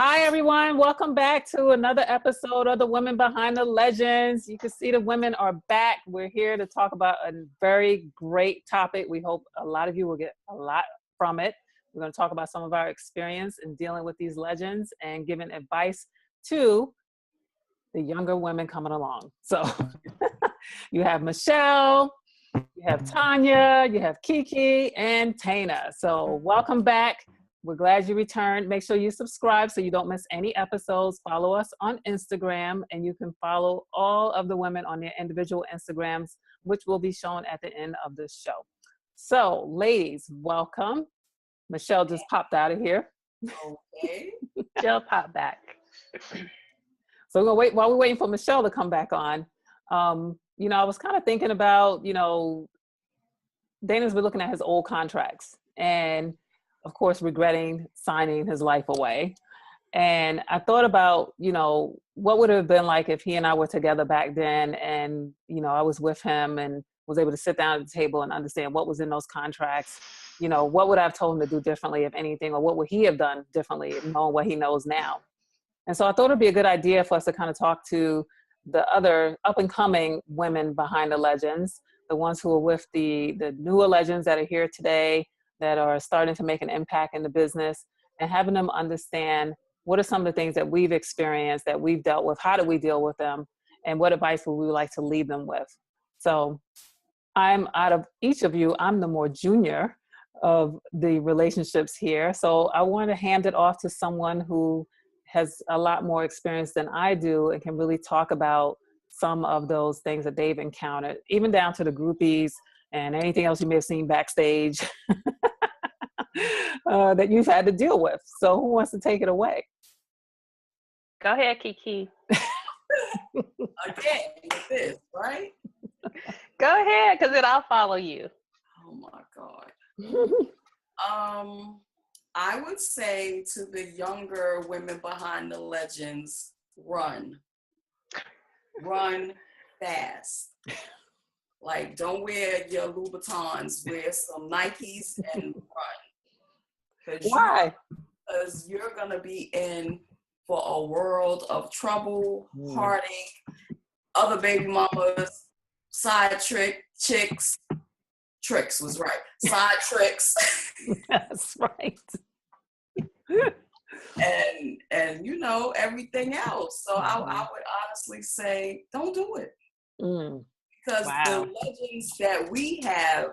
Hi, everyone. Welcome back to another episode of The Women Behind the Legends. You can see the women are back. We're here to talk about a very great topic. We hope a lot of you will get a lot from it. We're going to talk about some of our experience in dealing with these legends and giving advice to the younger women coming along. So you have Michelle, you have Tanya, you have Kiki, and Tana. So welcome back. We're glad you returned. Make sure you subscribe so you don't miss any episodes. Follow us on Instagram, and you can follow all of the women on their individual Instagrams, which will be shown at the end of this show. So, ladies, welcome. Michelle just popped out of here. Okay. Michelle popped back. So we're gonna wait while we're waiting for Michelle to come back on. I was kind of thinking about, Dana's been looking at his old contracts and of course, regretting signing his life away. And I thought about, what would it have been like if he and I were together back then and, I was with him and was able to sit down at the table and understand what was in those contracts. What would I have told him to do differently, if anything, or what would he have done differently, knowing what he knows now? And so I thought it'd be a good idea for us to kind of talk to the other up and coming women behind the legends, the ones who are with the newer legends that are here today, that are starting to make an impact in the business, and having them understand what are some of the things that we've experienced, that we've dealt with, how do we deal with them, and what advice would we like to leave them with. So out of each of you, I'm the more junior of the relationships here. So I want to hand it off to someone who has a lot more experience than I do and can really talk about some of those things that they've encountered, even down to the groupies and anything else you may have seen backstage that you've had to deal with. So who wants to take it away? Go ahead, Kiki. Again, with this, right? Go ahead, because then I'll follow you. Oh my God. I would say to the younger women behind the legends, run fast. Like, don't wear your Louboutins, wear some Nikes and run. Why? Because you're going to be in for a world of trouble, heartache, other baby mamas, side chicks. Tricks was right. Side tricks. That's right. and everything else. So I would honestly say, don't do it. Because the legends that we have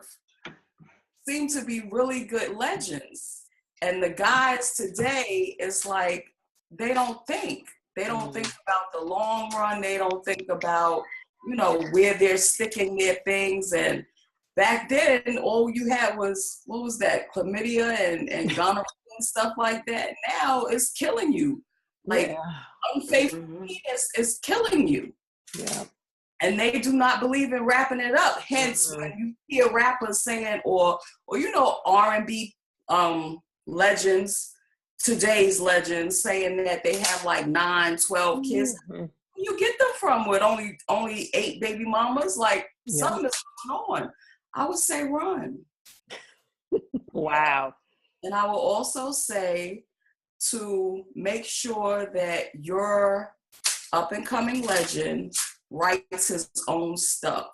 seem to be really good legends. And the guys today, it's like, they don't think. They don't think about the long run. They don't think about, where they're sticking their things. And back then, all you had was, what was that? Chlamydia and gonorrhea and stuff like that. Now it's killing you. Like, unfaithfulness is killing you. Yeah. And they do not believe in wrapping it up. Hence, when you hear rappers saying, or R&B legends, today's legends, saying that they have like 9, 12 kids. You get them from with only 8 baby mamas? Like, something is going on. I would say run. Wow. And I will also say to make sure that your up-and-coming legend writes his own stuff.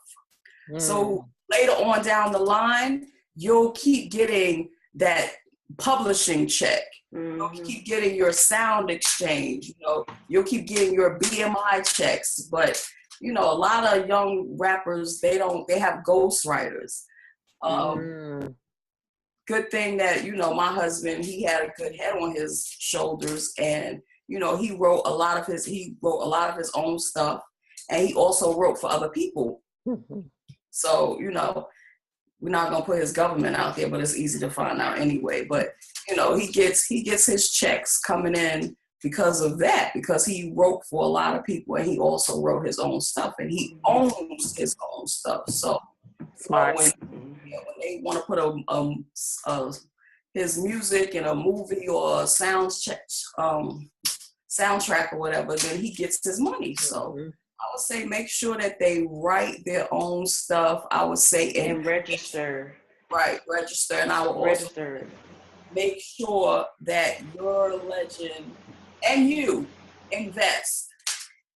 So later on down the line, you'll keep getting that publishing check. You'll keep getting your sound exchange. You'll keep getting your BMI checks. But a lot of young rappers, they have ghostwriters. Good thing that my husband, he had a good head on his shoulders, and he wrote a lot of his own stuff. And he also wrote for other people. So, we're not going to put his government out there, but it's easy to find out anyway. But, he gets his checks coming in because of that, because he wrote for a lot of people, and he also wrote his own stuff, and he owns his own stuff. So, smart. When they want to put his music in a movie or a soundtrack or whatever, then he gets his money. So, I would say make sure that they write their own stuff. I would say and register. Right, register. And I would also make sure that your legend And you invest.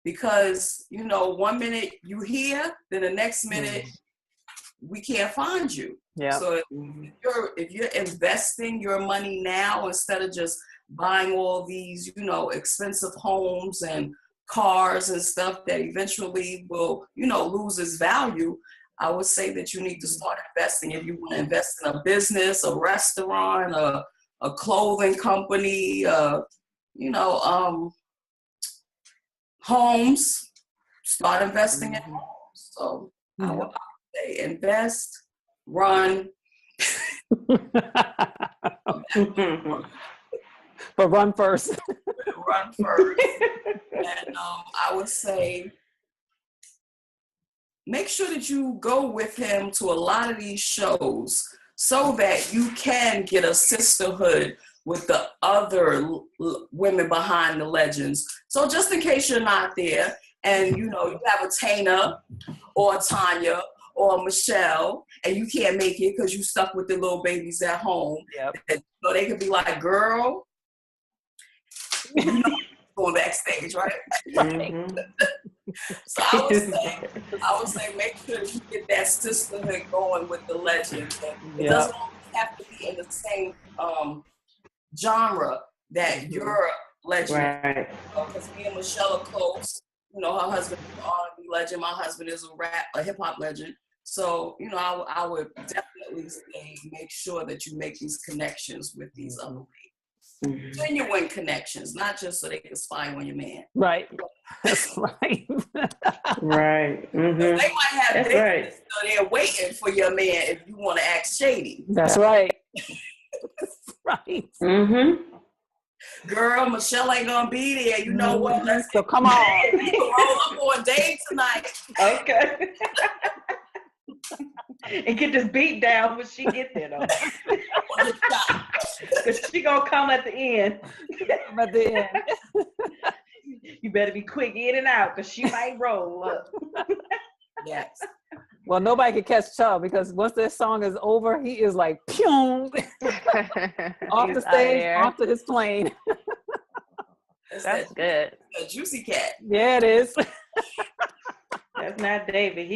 Because, you know, 1 minute you here, then the next minute we can't find you. Yeah. So if you're investing your money now instead of just buying all these, you know, expensive homes and cars and stuff that eventually will, you know, lose its value, I would say that you need to start investing. If you want to invest in a business, a restaurant, a clothing company, you know, homes, start investing in homes. So I would say invest, run. But run first. Run first. And I would say make sure that you go with him to a lot of these shows so that you can get a sisterhood with the other women behind the legends. So just in case you're not there and, you know, you have a Tana or a Tanya or a Michelle and you can't make it because you stuck with the little babies at home. Yep. And, so they could be like, girl, you know, going backstage, right? Mm-hmm. So I would say make sure that you get that sisterhood going with the legends. And it doesn't always have to be in the same genre that you're a legend. Right. Because me and Michelle are close. You know, her husband is an R&B legend. My husband is a hip hop legend. So, you know, I would definitely say make sure that you make these connections with these other ladies. Genuine connections, not just so they can spy on your man. Right. That's right. Right. Mm-hmm. They might have That's business, right. so they're waiting for your man if you want to act shady. That's right. That's right. Mm-hmm. Girl, Michelle ain't gonna be there. You know what? Let's So come on. roll up on Dave tonight. Okay. And get this beat down when she get there, though. Because she gonna come at the end. At the end. You better be quick in and out, because she might roll up. Yes. Well, nobody can catch Chubb because once this song is over, he is like, pew, off the stage, onto his plane. That's good. A juicy cat. Yeah, it is. That's not David.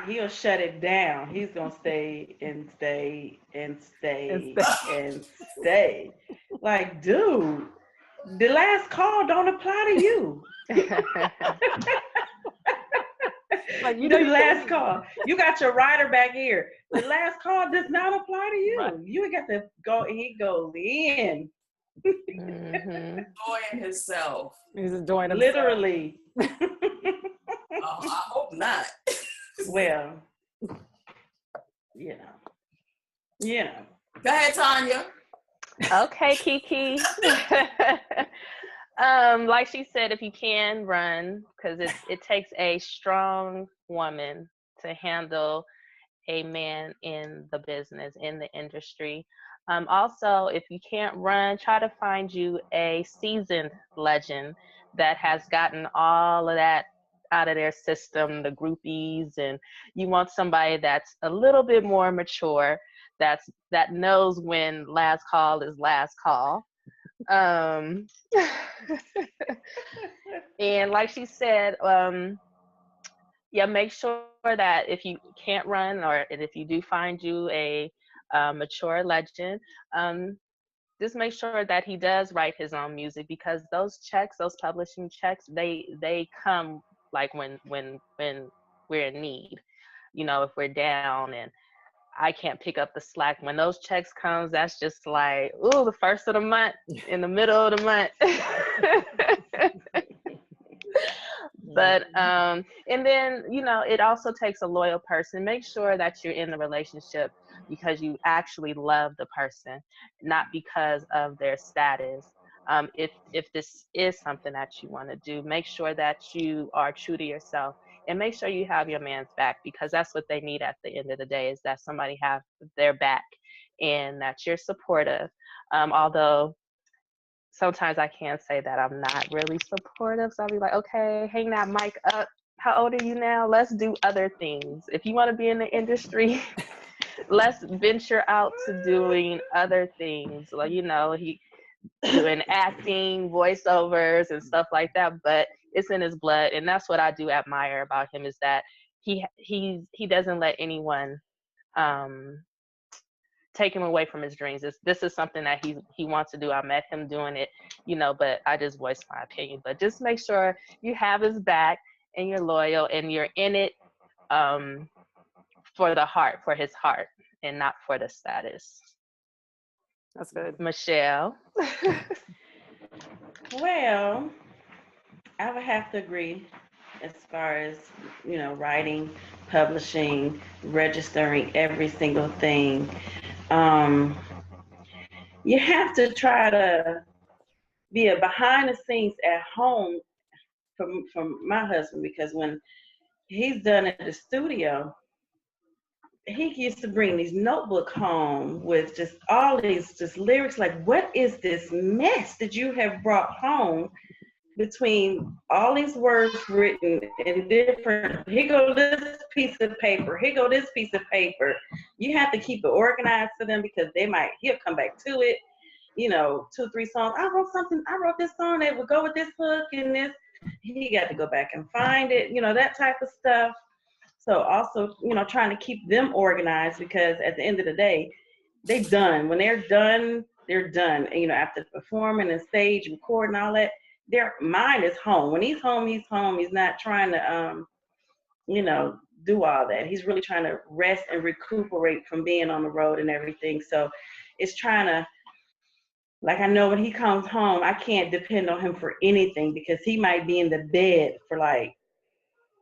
He'll shut it down. He's gonna stay and stay and stay and stay. Like, dude, the last call don't apply to you. Like, you know, the last call. You got your rider back here. The last call does not apply to you. Right. You got to go. He goes in. Enjoying himself. He's enjoying himself. Literally. I hope not. Well, you know. Go ahead, Tanya. Okay, Kiki. Like she said, if you can run, because it takes a strong woman to handle a man in the business, in the industry. Also, if you can't run, try to find you a seasoned legend that has gotten all of that out of their system, the groupies, and you want somebody that's a little bit more mature, that knows when last call is last call. And like she said, make sure that if you can't run, or if you do find you a mature legend, just make sure that he does write his own music, because those checks, those publishing checks, they come like when we're in need, you know, if we're down and I can't pick up the slack. When those checks comes, that's just like, ooh, the first of the month, in the middle of the month. But and then, you know, it also takes a loyal person. Make sure that you're in the relationship because you actually love the person, not because of their status. If this is something that you want to do, make sure that you are true to yourself, and make sure you have your man's back, because that's what they need at the end of the day, is that somebody have their back and that you're supportive. Although sometimes I can say that I'm not really supportive. So I'll be like, okay, hang that mic up. How old are you now? Let's do other things. If you want to be in the industry, let's venture out to doing other things. Like, you know, doing acting, voiceovers, and stuff like that. But it's in his blood, and that's what I do admire about him, is that he doesn't let anyone take him away from his dreams. This is something that he wants to do. I met him doing it, but I just voiced my opinion. But just make sure you have his back and you're loyal and you're in it for the heart, for his heart, and not for the status. That's good. Michelle. Well, I would have to agree as far as, writing, publishing, registering every single thing. You have to try to be a behind the scenes at home from my husband, because when he's done at the studio, he used to bring these notebooks home with just all these just lyrics. Like, what is this mess that you have brought home between all these words written in different, here go this piece of paper, here go this piece of paper. You have to keep it organized for them, because he'll come back to it, 2, 3 songs. I wrote this song that would go with this hook and this. He got to go back and find it, that type of stuff. So also, trying to keep them organized, because at the end of the day, they're done. When they're done, they're done. And, after performing and stage, recording, all that, their mind is home. When he's home, he's home. He's not trying to, do all that. He's really trying to rest and recuperate from being on the road and everything. So it's trying to, like, I know when he comes home, I can't depend on him for anything, because he might be in the bed for like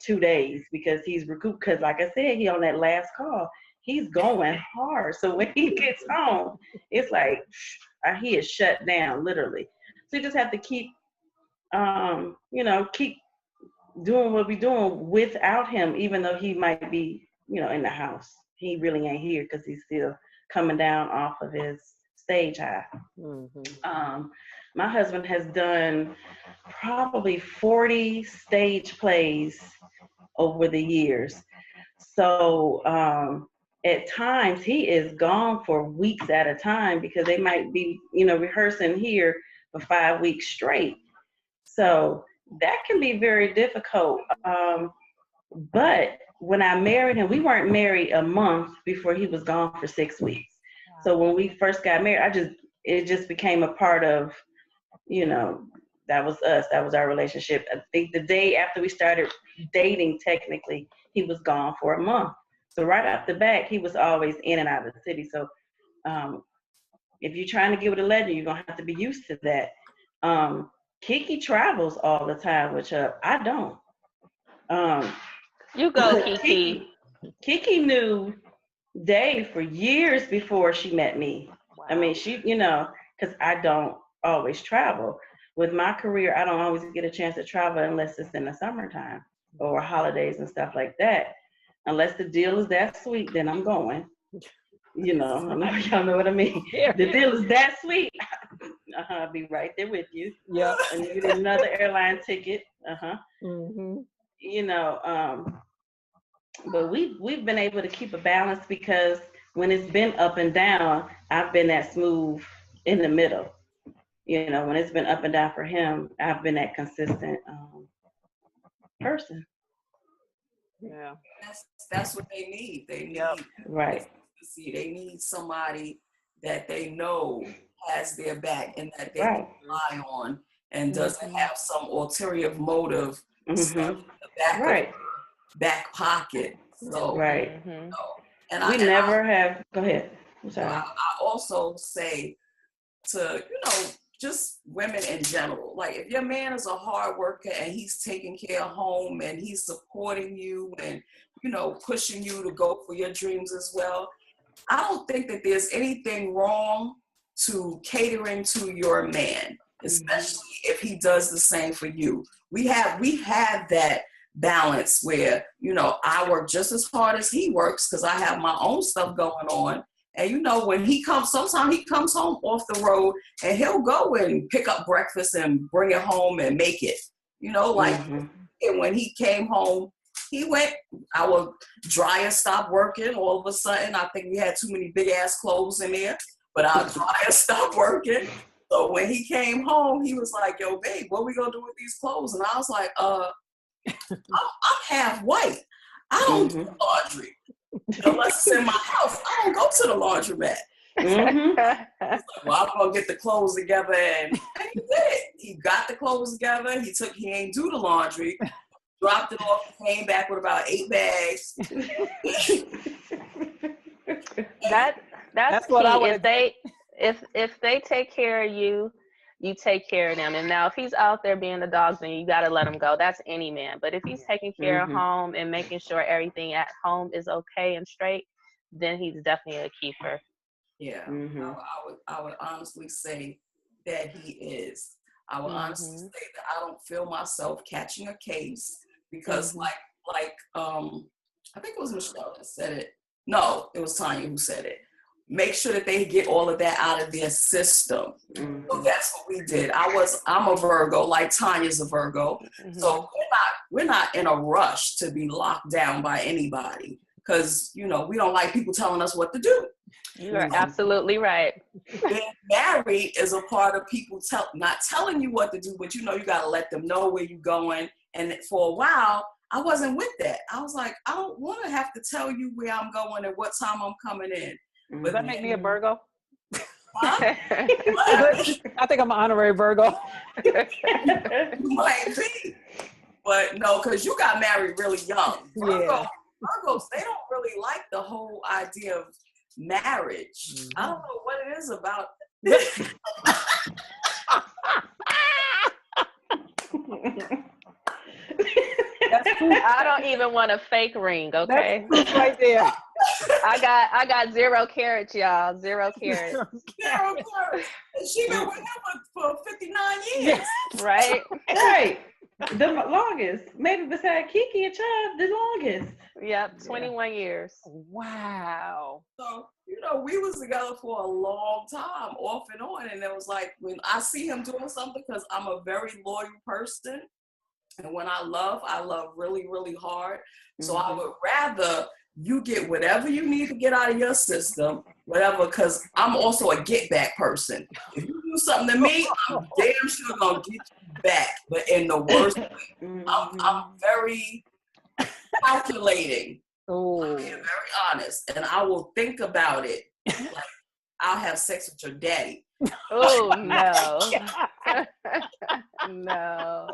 2 days because he's recouped. Because like I said, he on that last call, he's going hard. So when he gets home, it's like he is shut down, literally. So you just have to keep, keep doing what we're doing without him, even though he might be, in the house. He really ain't here because he's still coming down off of his stage high. Mm-hmm. My husband has done probably 40 stage plays over the years. So at times he is gone for weeks at a time, because they might be, rehearsing here for 5 weeks straight. So that can be very difficult. But when I married him, we weren't married a month before he was gone for 6 weeks. So when we first got married, it just became a part of, that was us. That was our relationship. I think the day after we started dating, technically, he was gone for a month. So right off the bat, he was always in and out of the city. So if you're trying to get with a legend, you're going to have to be used to that. Kiki travels all the time with Chubb. I don't. You go, Kiki. Kiki knew Dave for years before she met me. Wow. I mean, she, because I don't always travel. With my career, I don't always get a chance to travel unless it's in the summertime or holidays and stuff like that. Unless the deal is that sweet, then I'm going. I know y'all know what I mean. The deal is that sweet. I'll be right there with you. Yeah. And you get another airline ticket. Mm-hmm. But we've been able to keep a balance, because when it's been up and down, I've been that smooth in the middle. When it's been up and down for him, I've been that consistent person. Yeah. That's what they need. They need right. They need somebody that they know has their back and that they right. can rely on, and doesn't have some ulterior motive stuff in the back pocket. So right. And we never have. Go ahead. I'm sorry. I also say to just women in general, like, if your man is a hard worker and he's taking care of home and he's supporting you and pushing you to go for your dreams as well, I don't think that there's anything wrong to catering to your man, especially if he does the same for you. We have that balance where, I work just as hard as he works because I have my own stuff going on. And when he comes, sometimes he comes home off the road and he'll go and pick up breakfast and bring it home and make it, and when he came home, our dryer stopped working. All of a sudden, I think we had too many big ass clothes in there, but our dryer stopped working. So when he came home, he was like, yo, babe, what we gonna do with these clothes? And I was like, I'm half white. I don't do laundry. Unless it's in my house, I don't go to the laundromat. Like, well, I'm gonna get the clothes together, and he did. He got the clothes together. He ain't do the laundry. Dropped it off. Came back with about 8 bags. That's what I would. If they take care of you, you take care of them. And now if he's out there being the dog, then you got to let him go. That's any man. But if he's taking care of home and making sure everything at home is okay and straight, then he's definitely a keeper. Yeah, I would honestly say that he is. I would honestly say that I don't feel myself catching a case because like I think it was Michelle that said it. No, it was Tanya who said it. Make sure that they get all of that out of their system. So that's what we did. I'm a Virgo, like Tanya's a Virgo. So we're not in a rush to be locked down by anybody because, we don't like people telling us what to do. You are absolutely right. Being married is a part of people not telling you what to do, but you got to let them know where you're going. And for a while, I wasn't with that. I was like, I don't want to have to tell you where I'm going and what time I'm coming in. Does that make me a Virgo? Huh? I think I'm an honorary Virgo. You might be. But no, because you got married really young. Virgos, they don't really like the whole idea of marriage. I don't know what it is about. I don't even want a fake ring, okay? That's right there. I got 0 carats, y'all. 0 carats. 0 carats. She been with him for 59 years. Right? Right. The longest. Maybe beside Kiki and Chad, the longest. Yep, 21 years. Wow. So, we was together for a long time, off and on. And it was like, when I see him doing something, because I'm a very loyal person. And when I love really, really hard. So I would rather you get whatever you need to get out of your system, whatever, because I'm also a get back person. If you do something to me, I'm damn sure gonna get you back, but in the worst way. I'm very calculating. I'm being very honest, and I will think about it. Like, I'll have sex with your daddy. Oh no. No.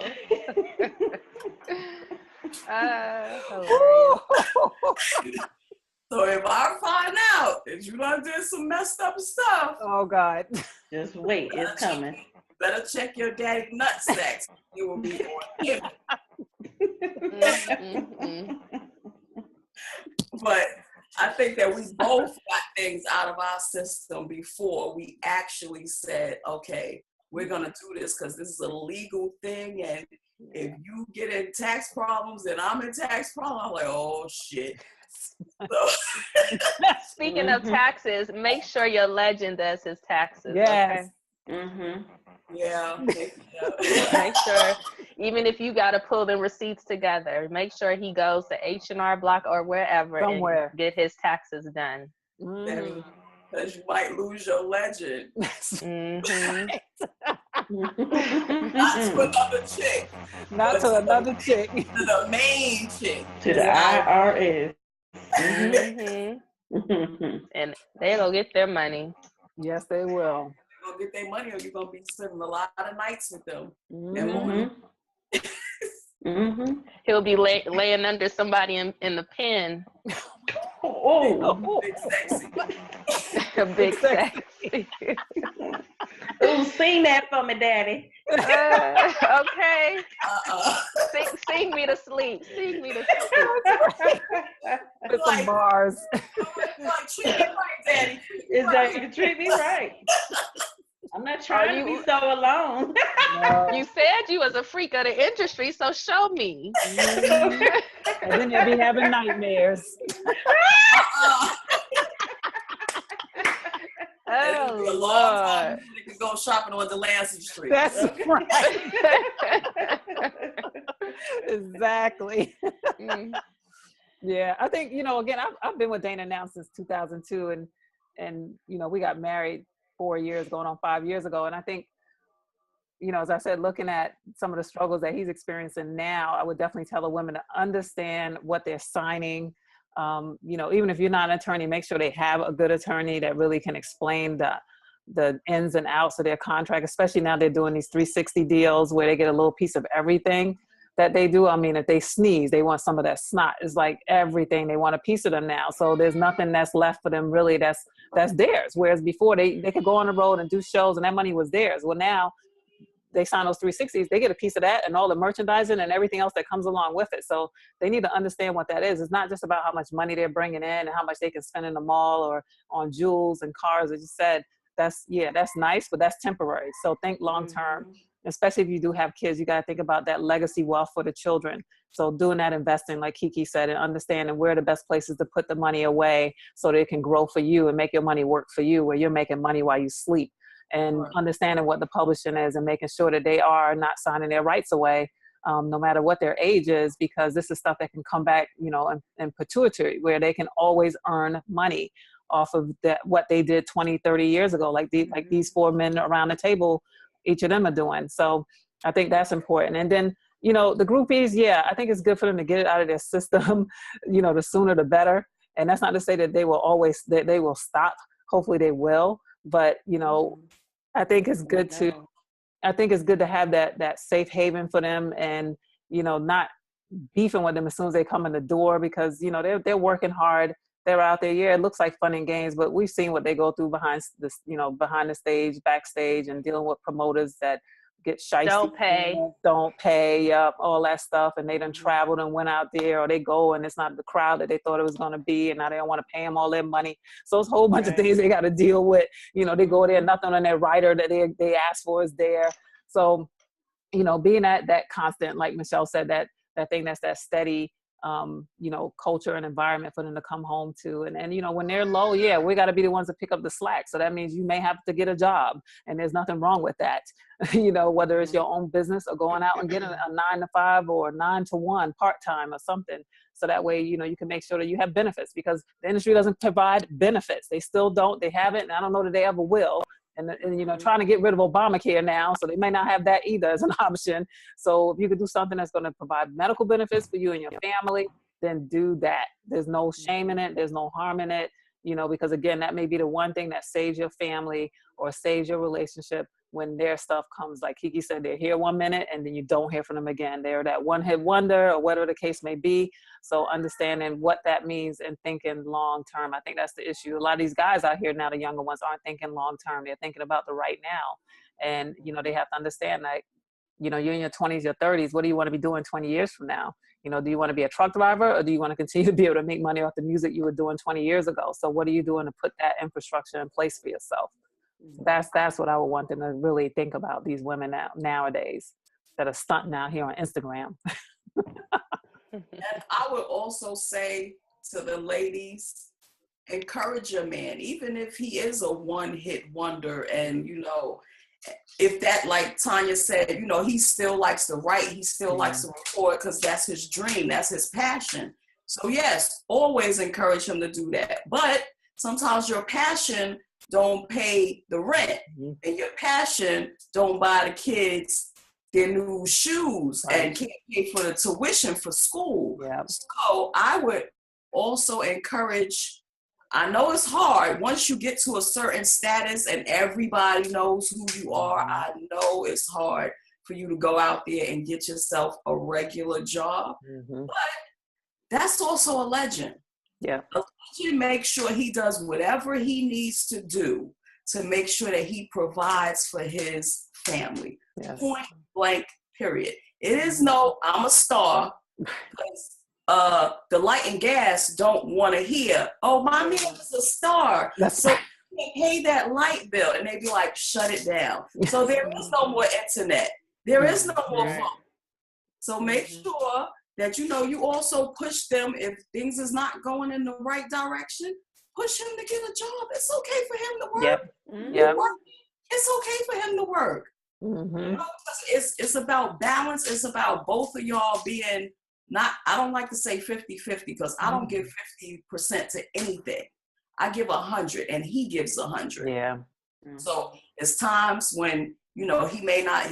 So if I find out that you done did some messed up stuff, oh God, just wait, it's coming. Better check your daddy nutsacks. It will be on him. But I think that we both got things out of our system before we actually said, okay, we're going to do this because this is a legal thing. And if you get in tax problems and I'm in tax problems, I'm like, oh, shit. So. Speaking of taxes, make sure your legend does his taxes. Yes. Okay? Yeah. Make sure, even if you got to pull the receipts together, make sure he goes to H&R Block or wherever somewhere and get his taxes done. Because you might lose your legend. Not to another chick. Not to another chick. To the main chick. To the IRS. And they're going to get their money. Yes, they will. They're going to get their money or you're going to be spending a lot of nights with them. He'll be laying under somebody in the pen. Big sexy. Big sexy. Ooh, sing that for me, Daddy. Okay. Sing me to sleep. Sing me to sleep. With some bars. Like, treat me right, Daddy. Exactly. Treat me right. I'm not trying to be so alone. No. You said you was a freak of the industry, so show me. And then you'll be having nightmares. Oh, a long time you can go shopping on Delancey Street. That's right. Exactly. Yeah, I think, again, I've been with Dana now since 2002 and we got married 4 years, going on 5 years ago. And I think, you know, as I said, looking at some of the struggles that he's experiencing now, I would definitely tell the women to understand what they're signing. You know, even if you're not an attorney, make sure they have a good attorney that really can explain the ins and outs of their contract, especially now they're doing these 360 deals where they get a little piece of everything that they do. I mean, if they sneeze, they want some of that snot. It's like everything. They want a piece of them now. So there's nothing that's left for them really that's theirs. Whereas before they could go on the road and do shows and that money was theirs. Well, now they sign those 360s, they get a piece of that and all the merchandising and everything else that comes along with it. So they need to understand what that is. It's not just about how much money they're bringing in and how much they can spend in the mall or on jewels and cars. As you said, that's nice, but that's temporary. So think long-term. Especially if you do have kids, you got to think about that legacy wealth for the children. So doing that investing, like Kiki said, and understanding where the best places to put the money away so that it can grow for you and make your money work for you, where you're making money while you sleep. And understanding what the publishing is and making sure that they are not signing their rights away, no matter what their age is, because this is stuff that can come back, you know, in perpetuity, where they can always earn money off of what they did 20, 30 years ago, like these 4 men around the table, each of them are doing. So I think that's important. And then, you know, the groupies, yeah, I think it's good for them to get it out of their system, you know, the sooner the better. And that's not to say that they will stop. Hopefully they will. But, you know, I think it's good to have that safe haven for them and, you know, not beefing with them as soon as they come in the door, because, you know, they're working hard. They're out there. Yeah, it looks like fun and games, but we've seen what they go through behind the stage, backstage, and dealing with promoters that get shysty. Don't pay, all that stuff. And they done traveled and went out there, or they go and it's not the crowd that they thought it was going to be. And now they don't want to pay them all their money. So it's a whole bunch of things they got to deal with. You know, they go there, nothing on their rider that they asked for is there. So, you know, being that constant, like Michelle said, that thing that's that steady, you know, culture and environment for them to come home to. And you know, when they're low, yeah, we got to be the ones to pick up the slack. So that means you may have to get a job, and there's nothing wrong with that. You know, whether it's your own business or going out and getting a 9 to 5 or 9 to 1 part-time or something. So that way, you know, you can make sure that you have benefits, because the industry doesn't provide benefits. They still don't, they haven't, and I don't know that they ever will. And you know, trying to get rid of Obamacare now, so they may not have that either as an option. So if you could do something that's going to provide medical benefits for you and your family, then do that. There's no shame in it. There's no harm in it, you know, because again, that may be the one thing that saves your family or saves your relationship when their stuff comes. Like Kiki said, they're here 1 minute and then you don't hear from them again. They're that one-hit wonder or whatever the case may be. So understanding what that means and thinking long-term, I think that's the issue. A lot of these guys out here now, the younger ones, aren't thinking long-term. They're thinking about the right now. And, you know, they have to understand, like, you know, you're in your 20s, your 30s. What do you want to be doing 20 years from now? You know, do you want to be a truck driver, or do you want to continue to be able to make money off the music you were doing 20 years ago? So what are you doing to put that infrastructure in place for yourself? That's what I would want them to really think about, these women nowadays that are stunting out here on Instagram. And I would also say to the ladies, encourage your man, even if he is a one-hit wonder. And, you know, if that, like Tanya said, you know, he still likes to write, he still likes to record, because that's his dream, that's his passion. So yes, always encourage him to do that. But sometimes your passion don't pay the rent, and your passion don't buy the kids their new shoes, and can't pay for the tuition for school. So I would also encourage, I know it's hard once you get to a certain status and everybody knows who you are. I know it's hard for you to go out there and get yourself a regular job, but that's also a legend. A legend makes sure he does whatever he needs to do to make sure that he provides for his family. Point blank, period. It is no, I'm a star, because the light and gas don't want to hear, oh, my man is a star, so you can pay that light bill. And they be like, shut it down. So there is no more internet. There is no more phone. So make sure that, you know, you also push them. If things is not going in the right direction, push him to get a job. It's okay for him to work. It's okay for him to work. You know, it's about balance. It's about both of y'all being not, I don't like to say 50-50, because I don't give 50% to anything. I give 100 and he gives 100. So it's times when, you know, he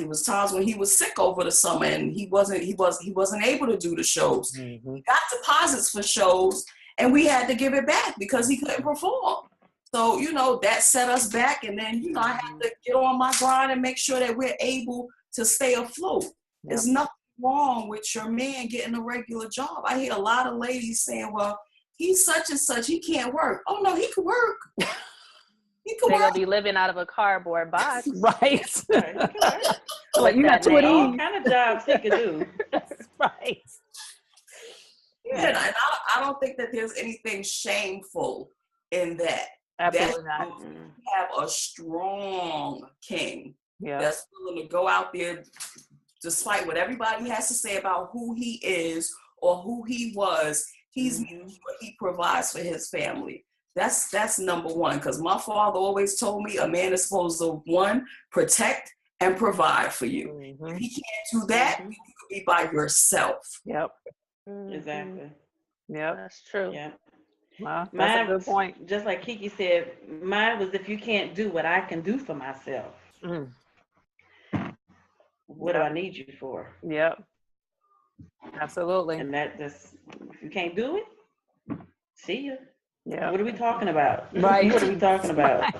was times when he was sick over the summer and he wasn't able to do the shows. Mm-hmm. He got deposits for shows and we had to give it back because he couldn't perform. So, you know, that set us back. And then, you know, I had to get on my grind and make sure that we're able to stay afloat. Yep. There's nothing wrong with your man getting a regular job. I hear a lot of ladies saying, well, he's such and such, he can't work. Oh no, he can work. He can They're work. gonna be living out of a cardboard box. Right. Like you got 2 of these. All kind of jobs he could do. Right. Yeah, and I don't think that there's anything shameful in that. Absolutely not. You have a strong king that's willing to go out there despite what everybody has to say about who he is or who he was. He's making sure he provides for his family. That's number one, because my father always told me a man is supposed to, one, protect and provide for you. If he can't do that, you could be by yourself. Yep. Exactly. Yep. That's true. Yeah. Well, that's a good point. Just like Kiki said, mine was, if you can't do what I can do for myself, what do I need you for? Yep. Absolutely. And if you can't do it, see you. Yeah. What are we talking about? Right. What are we talking about?